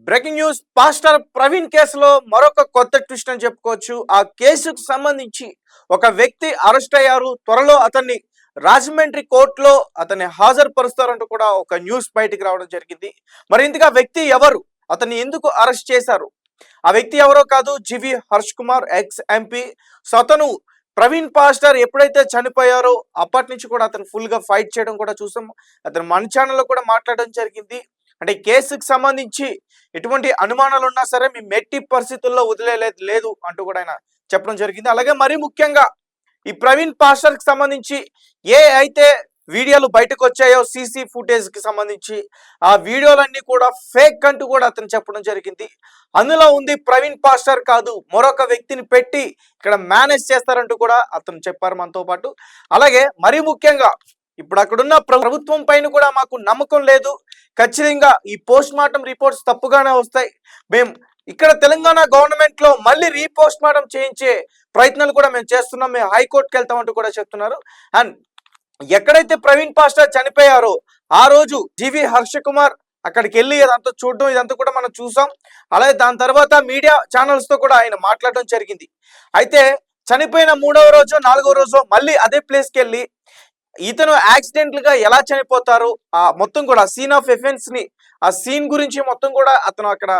Breaking news pastor Praveen కేసులో మరొక కొత్త ట్విస్ట్ అని చెప్పుకోవచ్చు. ఆ కేసుకు సంబంధించి ఒక వ్యక్తి అరెస్ట్ అయ్యారు. త్వరలో అతన్ని రాజమండ్రి కోర్టులో అతన్ని హాజరుపరుస్తారంటూ కూడా ఒక న్యూస్ బయటికి రావడం జరిగింది. మరి ఇందుకు ఆ వ్యక్తి ఎవరు, అతన్ని ఎందుకు అరెస్ట్ చేశారు? ఆ వ్యక్తి ఎవరో కాదు, GV Harsh Kumar, ex MP. So అతను ప్రవీణ్ పాస్టర్ ఎప్పుడైతే చనిపోయారో అప్పటి నుంచి కూడా అతను ఫుల్ గా ఫైట్ చేయడం కూడా చూసాం. అతను మన ఛానల్లో కూడా మాట్లాడడం జరిగింది. అంటే కేసుకు సంబంధించి ఎటువంటి అనుమానాలు ఉన్నా సరే మేము ఎట్టి పరిస్థితుల్లో వదిలేదు లేదు అంటూ కూడా ఆయన చెప్పడం జరిగింది. అలాగే మరీ ముఖ్యంగా ఈ ప్రవీణ్ పాస్టర్ కి సంబంధించి ఏ అయితే వీడియోలు బయటకు వచ్చాయో సీసీ ఫుటేజ్ కి సంబంధించి ఆ వీడియోలన్నీ కూడా ఫేక్ అంటూ కూడా అతను చెప్పడం జరిగింది. అందులో ఉంది ప్రవీణ్ పాస్టర్ కాదు, మరొక వ్యక్తిని పెట్టి ఇక్కడ మేనేజ్ చేస్తారంటూ కూడా అతను చెప్పారు మనతో పాటు. అలాగే మరీ ముఖ్యంగా ఇప్పుడు అక్కడున్న ప్రభుత్వం పైన కూడా మాకు నమ్మకం లేదు, ఖచ్చితంగా ఈ పోస్ట్ మార్టం రిపోర్ట్స్ తప్పుగానే వస్తాయి, మేము ఇక్కడ తెలంగాణ గవర్నమెంట్ లో మళ్ళీ రీపోస్ట్ మార్టం చేయించే ప్రయత్నాలు కూడా మేము చేస్తున్నాం, మేము హైకోర్టుకి వెళ్తామంటూ కూడా చెప్తున్నారు. అండ్ ఎక్కడైతే ప్రవీణ్ పాస్టర్ చనిపోయారో ఆ రోజు జివి హర్ష కుమార్ అక్కడికి వెళ్ళి అదంతా చూడడం ఇదంతా కూడా మనం చూసాం. అలాగే దాని తర్వాత మీడియా ఛానల్స్ తో కూడా ఆయన మాట్లాడడం జరిగింది. అయితే చనిపోయిన 3వ రోజు 4వ రోజు మళ్ళీ అదే ప్లేస్కి వెళ్ళి ఇతను యాక్సిడెంటల్ గా ఎలా చనిపోతారు ఆ మొత్తం కూడా సీన్ ఆఫ్ ఎఫెన్స్ ని, ఆ సీన్ గురించి మొత్తం కూడా అతను అక్కడ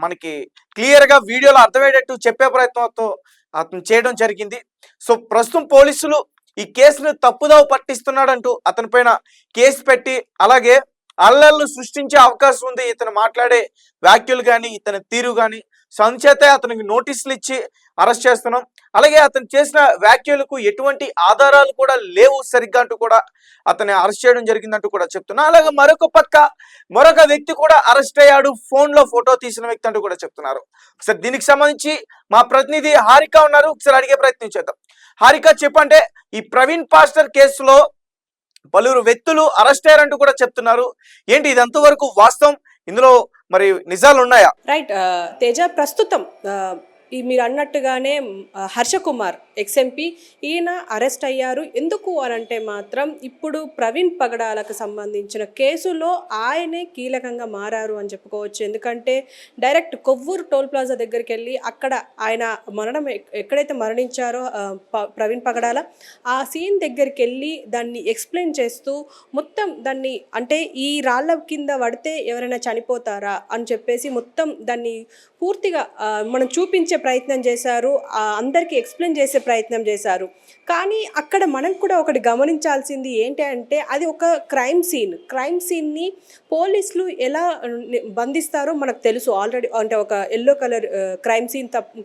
మనకి క్లియర్ గా వీడియోలో అర్థమయ్యేటట్టు చెప్పే ప్రయత్నంతో అతను చేయడం జరిగింది. సో ప్రస్తుతం పోలీసులు ఈ కేసును తప్పుదావ పట్టిస్తున్నాడంటూ అతని పైన కేసు పెట్టి అలాగే అల్లర్లు సృష్టించే అవకాశం ఉంది ఇతను మాట్లాడే వ్యాఖ్యలు కానీ ఇతని తీరు కానీ. సో అందుచేతే అతనికి నోటీసులు ఇచ్చి అరెస్ట్ చేస్తున్నాం. అలాగే అతను చేసిన వ్యాఖ్యలకు ఎటువంటి ఆధారాలు కూడా లేవు సరిగ్గా అంటూ కూడా అతన్ని అరెస్ట్ చేయడం జరిగిందంటూ కూడా చెప్తున్నా. అలాగే మరొక పక్క మరొక వ్యక్తి కూడా అరెస్ట్ అయ్యాడు, ఫోన్ లో ఫోటో తీసిన వ్యక్తి అంటూ కూడా చెప్తున్నారు. ఒకసారి దీనికి సంబంధించి మా ప్రతినిధి హారిక ఉన్నారు, ఒకసారి అడిగే ప్రయత్నం చేద్దాం. హారిక చెప్పంటే, ఈ ప్రవీణ్ పాస్టర్ కేసులో పలువురు వ్యక్తులు అరెస్ట్ అయ్యారంటూ కూడా చెప్తున్నారు. ఏంటి ఇది ఎంతవరకు వాస్తవం, ఇందులో మరి నిజాలు ఉన్నాయా? రైట్ తేజ, ప్రస్తుతం ఈ మీరు అన్నట్టుగానే హర్ష కుమార్ ఎక్స్ఎంపీ ఈయన అరెస్ట్ అయ్యారు. ఎందుకు అని అంటే మాత్రం ఇప్పుడు ప్రవీణ్ పగడాలకు సంబంధించిన కేసులో ఆయనే కీలకంగా మారారు అని చెప్పుకోవచ్చు. ఎందుకంటే డైరెక్ట్ కొవ్వూరు టోల్ ప్లాజా దగ్గరికి వెళ్ళి అక్కడ ఆయన మరణం ఎక్కడైతే మరణించారో ప్రవీణ్ పగడాల ఆ సీన్ దగ్గరికి వెళ్ళి దాన్ని ఎక్స్ప్లెయిన్ చేస్తూ మొత్తం దాన్ని అంటే ఈ రాళ్ళ కింద పడితే ఎవరైనా చనిపోతారా అని చెప్పేసి మొత్తం దాన్ని పూర్తిగా మనం చూపించే ప్రయత్నం చేశారు, అందరికీ ఎక్స్ప్లెయిన్ చేసే ప్రయత్నం చేశారు. కానీ అక్కడ మనం కూడా ఒకటి గమనించాల్సింది ఏంటి అంటే అది ఒక క్రైమ్ సీన్ని పోలీసులు ఎలా బంధిస్తారో మనకు తెలుసు ఆల్రెడీ. అంటే ఒక ఎల్లో కలర్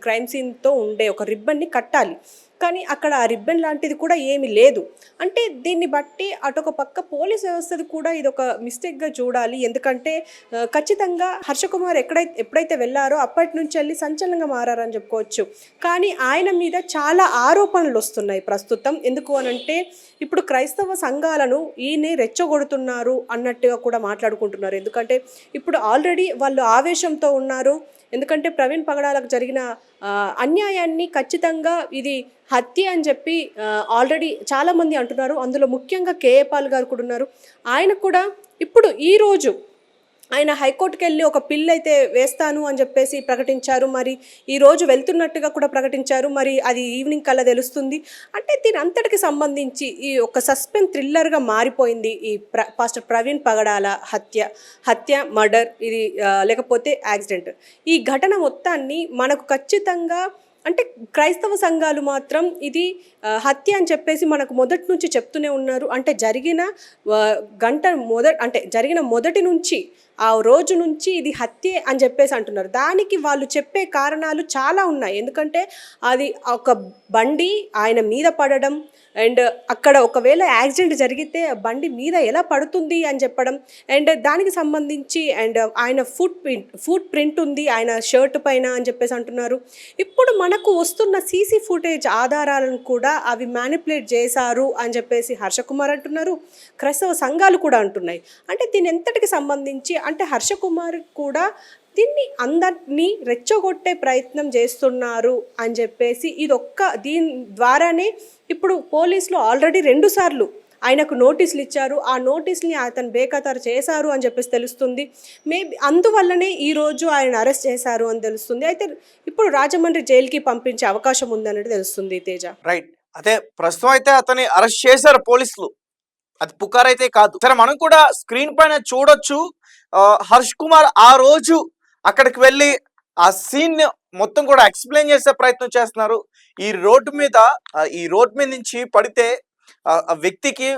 క్రైమ్ సీన్తో ఉండే ఒక రిబ్బన్ని కట్టాలి, కానీ అక్కడ ఆ రిబ్బన్ లాంటిది కూడా ఏమీ లేదు. అంటే దీన్ని బట్టి అటొక పక్క పోలీస్ వ్యవస్థది కూడా ఇది ఒక మిస్టేక్గా చూడాలి. ఎందుకంటే ఖచ్చితంగా హర్షకుమార్ ఎప్పుడైతే వెళ్ళారో అప్పటి నుంచి వెళ్ళి సంచలనంగా మారారని చెప్పుకోవచ్చు. కానీ ఆయన మీద చాలా ఆరోపణలు వస్తున్నాయి ప్రస్తుతం. ఎందుకు అనంటే ఇప్పుడు క్రైస్తవ సంఘాలను ఈయనే రెచ్చగొడుతున్నారు అన్నట్టుగా కూడా మాట్లాడుకుంటున్నారు. ఎందుకంటే ఇప్పుడు ఆల్రెడీ వాళ్ళు ఆవేశంతో ఉన్నారు. ఎందుకంటే ప్రవీణ్ పగడాలకు జరిగిన అన్యాయాన్ని ఖచ్చితంగా ఇది హత్య అని చెప్పి ఆల్రెడీ చాలామంది అంటున్నారు. అందులో ముఖ్యంగా కేఏ పాల్ గారు కూడా ఉన్నారు. ఆయన కూడా ఇప్పుడు ఈరోజు ఆయన హైకోర్టుకి వెళ్ళి ఒక పిల్ అయితే వేస్తాను అని చెప్పేసి ప్రకటించారు. మరి ఈరోజు వెళ్తున్నట్టుగా కూడా ప్రకటించారు. మరి అది ఈవినింగ్ కల్లా తెలుస్తుంది. అంటే దీని అంతటికి సంబంధించి ఈ ఒక సస్పెన్స్ థ్రిల్లర్గా మారిపోయింది ఈ పాస్టర్ ప్రవీణ్ పగడాల హత్య మర్డర్ ఇది లేకపోతే యాక్సిడెంట్. ఈ ఘటన మొత్తాన్ని మనకు ఖచ్చితంగా అంటే క్రైస్తవ సంఘాలు మాత్రం ఇది హత్య అని చెప్పేసి మనకు మొదటి నుంచి చెప్తూనే ఉన్నారు. అంటే జరిగిన మొదటి నుంచి ఆ రోజు నుంచి ఇది హత్యే అని చెప్పేసి అంటున్నారు. దానికి వాళ్ళు చెప్పే కారణాలు చాలా ఉన్నాయి. ఎందుకంటే అది ఒక బండి ఆయన మీద పడడం అండ్ అక్కడ ఒకవేళ యాక్సిడెంట్ జరిగితే బండి మీద ఎలా పడుతుంది అని చెప్పడం అండ్ దానికి సంబంధించి అండ్ ఆయన ఫుట్ ప్రింట్ ఉంది ఆయన షర్ట్ పైన అని చెప్పేసి అంటున్నారు. ఇప్పుడు మనకు వస్తున్న సీసీ ఫుటేజ్ ఆధారాలను కూడా అవి మ్యానిపులేట్ చేశారు అని చెప్పేసి హర్షకుమార్ అంటున్నారు, క్రైస్తవ సంఘాలు కూడా అంటున్నాయి. అంటే దీని ఎంతటికి సంబంధించి అంటే హర్షకుమార్ కూడా దీన్ని అందరినీ రెచ్చగొట్టే ప్రయత్నం చేస్తున్నారు అని చెప్పేసి దీని ద్వారానే ఇప్పుడు పోలీసులు ఆల్రెడీ 2 సార్లు ఆయనకు నోటీసులు ఇచ్చారు. ఆ నోటీస్‌ని అతను బేఖాతరు చేశారు అని చెప్పేసి తెలుస్తుంది. మేబీ అందువల్లనే ఈరోజు ఆయన అరెస్ట్ చేశారు అని తెలుస్తుంది. అయితే ఇప్పుడు రాజమండ్రి జైలుకి పంపించే అవకాశం ఉందన్నట్టు తెలుస్తుంది తేజ. రైట్. అదే ప్రస్తుతం అయితే అతన్ని అరెస్ట్ చేశారు పోలీసులు. అది పుకారైతే కాదు. సరే మనం కూడా స్క్రీన్ పైన చూడొచ్చు. హర్ష్ కుమార్ ఆ రోజు అక్కడికి వెళ్ళి ఆ సీన్ మొత్తం కూడా ఎక్స్ప్లెయిన్ చేసే ప్రయత్నం చేస్తున్నారు. ఈ రోడ్ మీద నుంచి పడితే ఆ వ్యక్తికి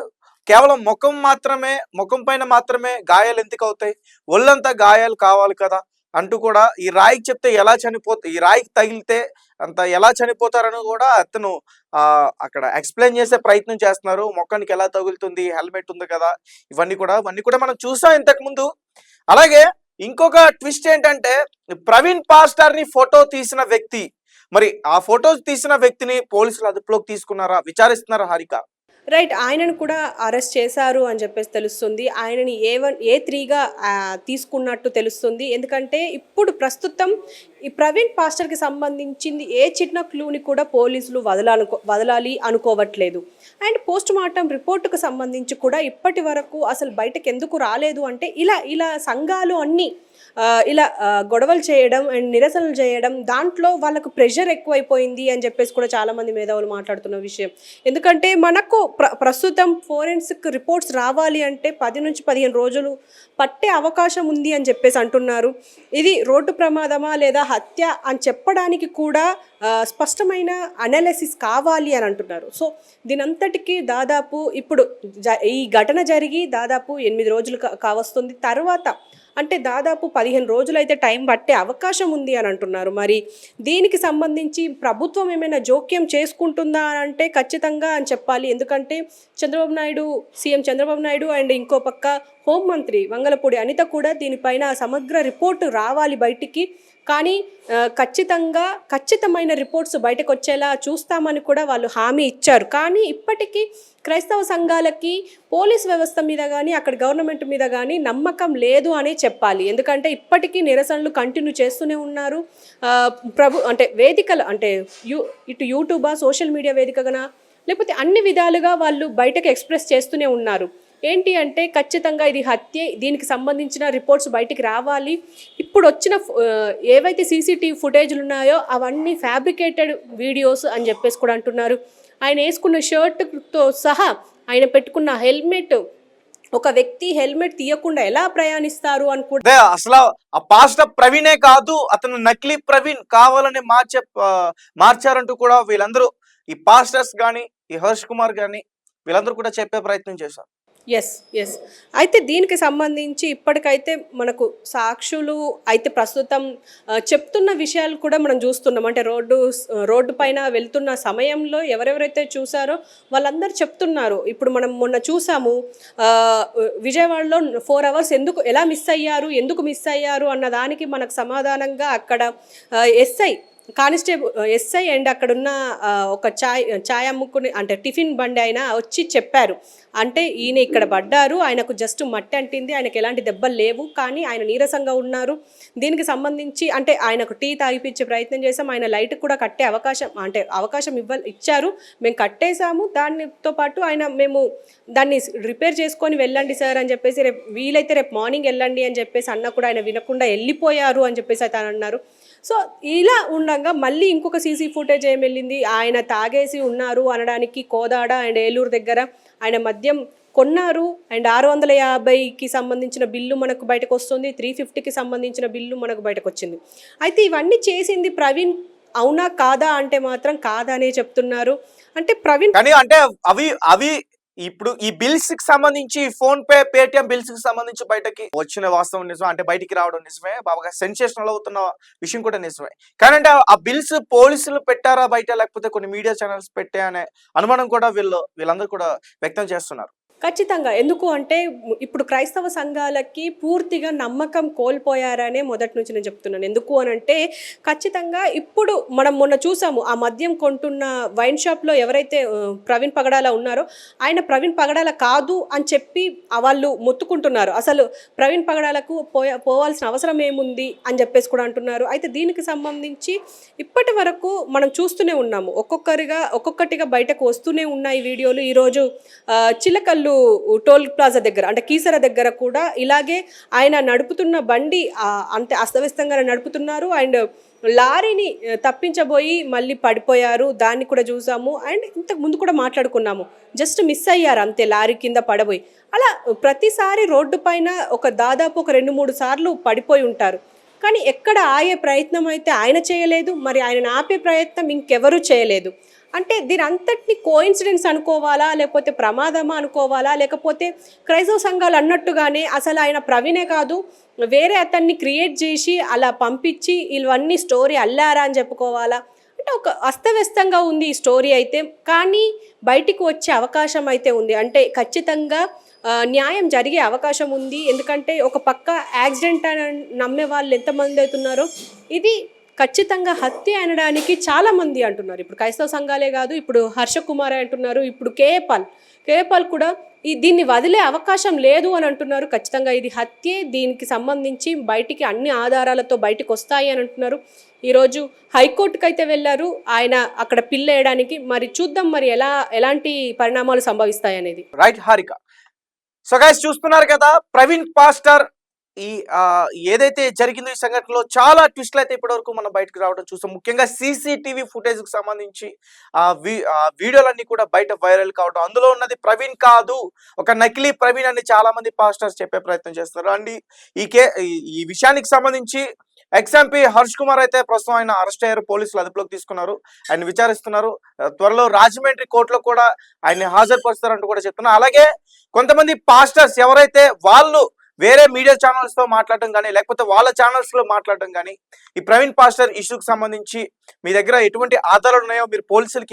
కేవలం ముఖం పైన మాత్రమే గాయాలు ఎందుకు అవుతాయి, ఒళ్ళంతా గాయాలు కావాలి కదా అంటూ కూడా ఈ రాయికి చెప్తే ఈ రాయికి తగిలితే అంత ఎలా చనిపోతారని కూడా అతను అక్కడ ఎక్స్ప్లెయిన్ చేసే ప్రయత్నం చేస్తున్నారు. మొఖానికి ఎలా తగులుతుంది, హెల్మెట్ ఉంది కదా, ఇవన్నీ కూడా మనం చూసాం ఇంతకు ముందు. అలాగే ఇంకొక ట్విస్ట్ ఏంటంటే ప్రవీణ్ పాస్టర్ ని ఫోటో తీసిన వ్యక్తి, మరి ఆ ఫోటో తీసిన వ్యక్తిని పోలీసులు అదుపులోకి తీసుకున్నారా, విచారిస్తున్నారా హారిక? రైట్. ఆయనను కూడా అరెస్ట్ చేశారు అని చెప్పేసి తెలుస్తుంది. ఆయనని A3గా తీసుకున్నట్టు తెలుస్తుంది. ఎందుకంటే ఇప్పుడు ప్రస్తుతం ఈ ప్రవీణ్ పాస్టర్కి సంబంధించింది ఏ చిన్న క్లూని కూడా పోలీసులు వదలాలి అనుకోవట్లేదు. అండ్ పోస్ట్ మార్టం రిపోర్టుకు సంబంధించి కూడా ఇప్పటి వరకు అసలు బయటకు ఎందుకు రాలేదు అంటే ఇలా సంఘాలు అన్నీ ఇలా గొడవలు చేయడం అండ్ నిరసనలు చేయడం, దాంట్లో వాళ్ళకు ప్రెషర్ ఎక్కువైపోయింది అని చెప్పేసి కూడా చాలామంది మేధావులు మాట్లాడుతున్న విషయం. ఎందుకంటే మనకు ప్రస్తుతం ఫోరెన్సిక్ రిపోర్ట్స్ రావాలి అంటే 10 నుంచి 15 రోజులు పట్టే అవకాశం ఉంది అని చెప్పేసి అంటున్నారు. ఇది రోడ్డు ప్రమాదమా లేదా హత్య అని చెప్పడానికి కూడా స్పష్టమైన అనాలిసిస్ కావాలి అని అంటున్నారు. సో దీనంతటికీ దాదాపు ఇప్పుడు ఈ ఘటన జరిగి దాదాపు 8 రోజులు కావస్తుంది. తర్వాత అంటే దాదాపు 15 రోజులైతే టైం పట్టే అవకాశం ఉంది అని అంటున్నారు. మరి దీనికి సంబంధించి ప్రభుత్వం ఏమైనా జోక్యం చేసుకుంటుందా అని అంటే ఖచ్చితంగా అని చెప్పాలి. ఎందుకంటే సీఎం చంద్రబాబు నాయుడు అండ్ ఇంకో పక్క హోంమంత్రి వంగలపూడి అనిత కూడా దీనిపైన సమగ్ర రిపోర్టు రావాలి బయటికి. కానీ ఖచ్చితమైన రిపోర్ట్స్ బయటకు వచ్చేలా చూస్తామని కూడా వాళ్ళు హామీ ఇచ్చారు. కానీ ఇప్పటికీ క్రైస్తవ సంఘాలకి పోలీస్ వ్యవస్థ మీద కానీ అక్కడ గవర్నమెంట్ మీద కానీ నమ్మకం లేదు అనే చెప్పాలి. ఎందుకంటే ఇప్పటికీ నిరసనలు కంటిన్యూ చేస్తూనే ఉన్నారు. అంటే వేదికలు అంటే ఇటు యూట్యూబా, సోషల్ మీడియా వేదికగా లేకపోతే అన్ని విధాలుగా వాళ్ళు బయటకు ఎక్స్ప్రెస్ చేస్తూనే ఉన్నారు. ఏంటి అంటే ఖచ్చితంగా ఇది హత్యే, దీనికి సంబంధించిన రిపోర్ట్స్ బయటికి రావాలి. ఇప్పుడు వచ్చిన ఏవైతే సీసీటీవీ ఫుటేజ్లు ఉన్నాయో అవన్నీ ఫ్యాబ్రికేటెడ్ వీడియోస్ అని చెప్పేసి కూడా అంటున్నారు. ఆయన వేసుకున్న షర్ట్తో సహా ఆయన పెట్టుకున్న హెల్మెట్, ఒక వ్యక్తి హెల్మెట్ తీయకుండా ఎలా ప్రయాణిస్తారు అని కూడా అసలు ఆ పాస్టర్ ప్రవీణే కాదు, అతను నకిలీ ప్రవీణ్ కావాలని మార్చారంటూ కూడా వీళ్ళందరూ, ఈ పాస్టర్స్ కానీ ఈ హర్ష్ కుమార్ కానీ వీళ్ళందరూ కూడా చెప్పే ప్రయత్నం చేశారు. ఎస్. అయితే దీనికి సంబంధించి ఇప్పటికైతే మనకు సాక్షులు అయితే ప్రస్తుతం చెప్తున్న విషయాలు కూడా మనం చూస్తున్నాం. అంటే రోడ్డు పైన వెళ్తున్న సమయంలో ఎవరెవరైతే చూసారో వాళ్ళందరూ చెప్తున్నారు. ఇప్పుడు మనం మొన్న చూసాము విజయవాడలో 4 hours ఎలా మిస్ అయ్యారు అన్న దానికి మనకు సమాధానంగా అక్కడ ఎస్ఐ అండ్ అక్కడున్న ఒక ఛాయ్ అమ్ముకుని అంటే టిఫిన్ బండి ఆయన వచ్చి చెప్పారు. అంటే ఈయన ఇక్కడ పడ్డారు, ఆయనకు జస్ట్ మట్టి అంటింది, ఆయనకు ఎలాంటి దెబ్బలు లేవు, కానీ ఆయన నీరసంగా ఉన్నారు. దీనికి సంబంధించి అంటే ఆయనకు టీ తాగిపించే ప్రయత్నం చేసాం, ఆయన లైట్ కూడా కట్టే అవకాశం ఇచ్చారు, మేము కట్టేశాము. దానితో పాటు మేము దాన్ని రిపేర్ చేసుకొని వెళ్ళండి సార్ అని చెప్పేసి, వీలైతే రేపు మార్నింగ్ వెళ్ళండి అని చెప్పేసి అన్న కూడా ఆయన వినకుండా వెళ్ళిపోయారు అని చెప్పేసి అయితే అన్నారు. సో ఇలా ఉండగా మళ్ళీ ఇంకొక సీసీ ఫుటేజ్ ఏం వెళ్ళింది, ఆయన తాగేసి ఉన్నారు అనడానికి కోదాడ అండ్ ఏలూరు దగ్గర ఆయన మద్యం కొన్నారు అండ్ 650కి సంబంధించిన బిల్లు మనకు బయటకు వస్తుంది, 350కి సంబంధించిన బిల్లు మనకు బయటకు వచ్చింది. అయితే ఇవన్నీ చేసింది ప్రవీణ్ అవునా కాదా అంటే మాత్రం కాదనే చెప్తున్నారు. అంటే ప్రవీణ్ కానీ అంటే అవి ఇప్పుడు ఈ బిల్స్ కి సంబంధించి ఫోన్ పే, పేటిఎం బిల్స్ కి సంబంధించి బయటకి వచ్చిన వాస్తవం నిజమే, అంటే బయటికి రావడం నిజమే, బాగా సెన్సేషనల్ అవుతున్న విషయం కూడా నిజమే. కానీ అంటే ఆ బిల్స్ పోలీసులు పెట్టారా బయట, లేకపోతే కొన్ని మీడియా ఛానల్స్ పెట్టా అనే అనుమానం కూడా వీళ్ళందరూ కూడా వ్యక్తం చేస్తున్నారు. ఖచ్చితంగా. ఎందుకు అంటే ఇప్పుడు క్రైస్తవ సంఘాలకి పూర్తిగా నమ్మకం కోల్పోయారనే మొదటి నుంచి నేను చెప్తున్నాను. ఎందుకు అనంటే ఖచ్చితంగా ఇప్పుడు మనం మొన్న చూసాము. ఆ మద్యం కొంటున్న వైన్ షాప్‌లో ఎవరైతే ప్రవీణ్ పగడాల ఉన్నారో ఆయన ప్రవీణ్ పగడాల కాదు అని చెప్పి వాళ్ళు మొత్తుకుంటున్నారు. అసలు ప్రవీణ్ పగడాలకు పోవాల్సిన అవసరం ఏముంది అని చెప్పేసి కూడా అంటున్నారు. అయితే దీనికి సంబంధించి ఇప్పటి వరకు మనం చూస్తూనే ఉన్నాము. ఒక్కొక్కటిగా బయటకు వస్తూనే ఉన్నాయి వీడియోలు. ఈరోజు చిలకల్లు టోల్ ప్లాజా దగ్గర అంటే కీసర దగ్గర కూడా ఇలాగే ఆయన నడుపుతున్న బండి అంతే అస్తవ్యస్తంగా నడుపుతున్నారు. అండ్ లారీని తప్పించబోయి మళ్ళీ పడిపోయారు. దాన్ని కూడా చూసాము. అండ్ ఇంతకు ముందు కూడా మాట్లాడుకున్నాము. జస్ట్ మిస్ అయ్యారు అంతే, లారీ కింద పడబోయి. అలా ప్రతిసారి రోడ్డు పైన దాదాపు ఒక 2-3 సార్లు పడిపోయి ఉంటారు. కానీ ఎక్కడ ఆగే ప్రయత్నం అయితే ఆయన చేయలేదు. మరి ఆయనను ఆపే ప్రయత్నం ఇంకెవరూ చేయలేదు. అంటే దీని అంతటిని కోఇన్సిడెన్స్ అనుకోవాలా, లేకపోతే ప్రమాదమా అనుకోవాలా, లేకపోతే క్రైస్తవ సంఘాలు అన్నట్టుగానే అసలు ఆయన ప్రవీణే కాదు వేరే అతన్ని క్రియేట్ చేసి అలా పంపించి ఇవన్నీ స్టోరీ అల్లారా అని చెప్పుకోవాలా? అంటే ఒక అస్తవ్యస్తంగా ఉంది ఈ స్టోరీ అయితే. కానీ బయటికి వచ్చే అవకాశం అయితే ఉంది. అంటే ఖచ్చితంగా న్యాయం జరిగే అవకాశం ఉంది. ఎందుకంటే ఒక పక్క యాక్సిడెంట్ అని నమ్మే వాళ్ళు ఎంతమంది అవుతున్నారో ఇది ఖచ్చితంగా హత్య అనడానికి చాలామంది అంటున్నారు. ఇప్పుడు క్రైస్తవ సంఘాలే కాదు, ఇప్పుడు హర్ష కుమార్ అంటున్నారు, ఇప్పుడు కేఏపాల్ కూడా దీన్ని వదిలే అవకాశం లేదు అని అంటున్నారు. ఖచ్చితంగా ఇది హత్యే, దీనికి సంబంధించి బయటికి అన్ని ఆధారాలతో బయటికి వస్తాయి అని అంటున్నారు. ఈరోజు హైకోర్టుకు అయితే వెళ్ళారు ఆయన అక్కడ పిల్ వేయడానికి. మరి చూద్దాం మరి ఎలాంటి పరిణామాలు సంభవిస్తాయి అనేది. రైట్ హారిక. సో గైస్ చూస్తున్నారు కదా, ప్రవీణ్ పాస్టర్ ఈ ఏదైతే జరిగిందో ఈ సంఘటనలో చాలా ట్విస్ట్లు అయితే ఇప్పటివరకు మనం బయటకు రావడం చూస్తాం. ముఖ్యంగా సీసీటీవీ ఫుటేజ్ కు సంబంధించి వీడియోలన్నీ కూడా బయట వైరల్ కావడం, అందులో ఉన్నది ప్రవీణ్ కాదు ఒక నకిలీ ప్రవీణ్ అని చాలా మంది పాస్టర్స్ చెప్పే ప్రయత్నం చేస్తున్నారు. అండ్ ఈ విషయానికి సంబంధించి ఎక్స్ఎంపీ హర్ష్ కుమార్ అయితే ప్రస్తుతం ఆయన అరెస్ట్ అయ్యారు. పోలీసులు అదుపులోకి తీసుకున్నారు, ఆయన విచారిస్తున్నారు. త్వరలో రాజమండ్రి కోర్టులో కూడా ఆయన హాజరుపరుస్తారంటూ కూడా చెప్తున్నారు. అలాగే కొంతమంది పాస్టర్స్ ఎవరైతే వాళ్ళు వేరే మీడియా ఛానల్స్ తో మాట్లాడటం కానీ, లేకపోతే వాళ్ళ ఛానల్స్ లో మాట్లాడటం కానీ, ఈ ప్రవీణ్ పాస్టర్ ఇష్యూకి సంబంధించి మీ దగ్గర ఎటువంటి ఆధారాలు ఉన్నాయో మీరు పోలీసులకి